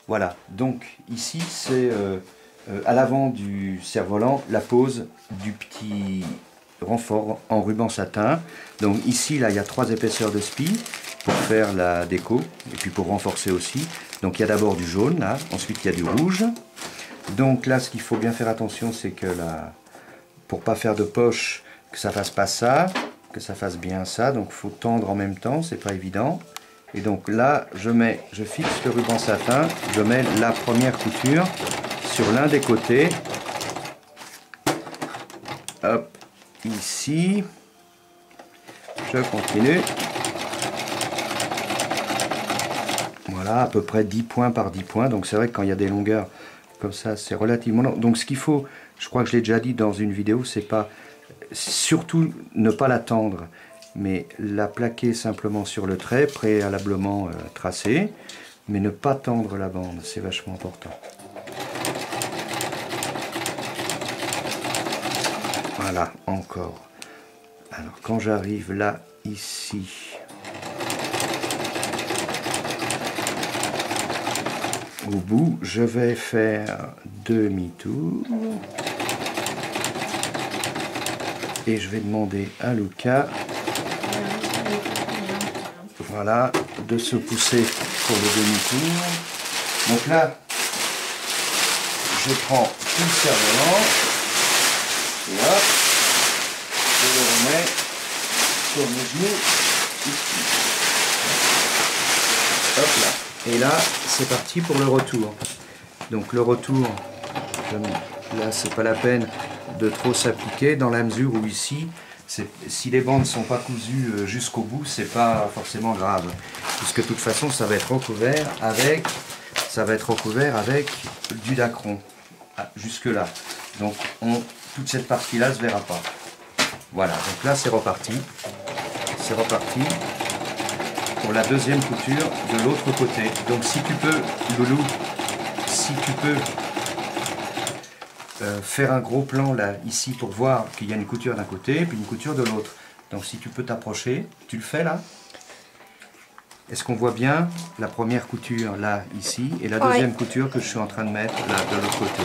Voilà, donc ici c'est à l'avant du cerf-volant la pose du petit renfort en ruban satin. Donc ici là il y a 3 épaisseurs de spi pour faire la déco et puis pour renforcer aussi. Donc il y a d'abord du jaune là, ensuite il y a du rouge. Donc là ce qu'il faut bien faire attention c'est que là, pour pas faire de poche, que ça fasse pas ça, que ça fasse bien ça. Donc il faut tendre en même temps, c'est pas évident. Et donc là, je fixe le ruban satin, je mets la première couture sur l'un des côtés. Hop, ici. Je continue. Voilà, à peu près 10 points par 10 points. Donc c'est vrai que quand il y a des longueurs comme ça, c'est relativement long. Donc ce qu'il faut, je crois que je l'ai déjà dit dans une vidéo, c'est pas surtout ne pas la tendre, mais la plaquer simplement sur le trait, préalablement tracé, mais ne pas tendre la bande, c'est vachement important. Voilà, encore. Alors quand j'arrive là, ici, au bout, je vais faire demi-tour. Et je vais demander à Luca, voilà, de se pousser pour le demi-tour. Donc là, je prends tout le cerf-volant, et hop, je le remets sur mes genoux, ici. Hop là. Et là, c'est parti pour le retour. Donc le retour, là c'est pas la peine de trop s'appliquer dans la mesure où ici, si les bandes ne sont pas cousues jusqu'au bout, c'est pas forcément grave, puisque de toute façon ça va être recouvert avec du dacron jusque là. Donc toute cette partie là se verra pas. Voilà, donc là c'est reparti pour la deuxième couture de l'autre côté. Donc si tu peux, Loulou, si tu peux faire un gros plan là, ici, pour voir qu'il y a une couture d'un côté et puis une couture de l'autre. Donc si tu peux t'approcher, tu le fais là. Est-ce qu'on voit bien la première couture là, ici, et la deuxième couture que je suis en train de mettre là, de l'autre côté?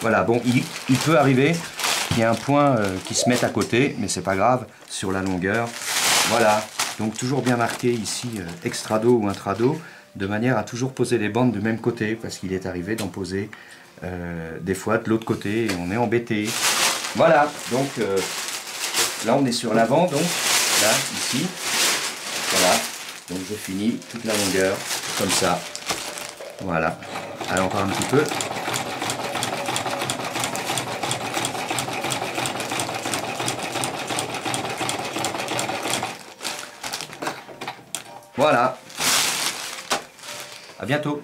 Voilà, bon, il peut arriver qu'il y ait un point qui se mette à côté, mais c'est pas grave, sur la longueur. Voilà, donc toujours bien marqué ici, extrado ou intrado, de manière à toujours poser les bandes du même côté, parce qu'il est arrivé d'en poser des fois de l'autre côté, et on est embêté. Voilà, donc là on est sur l'avant, donc là, ici, voilà, donc je finis toute la longueur, comme ça. Voilà, allez encore un petit peu. Voilà. À bientôt.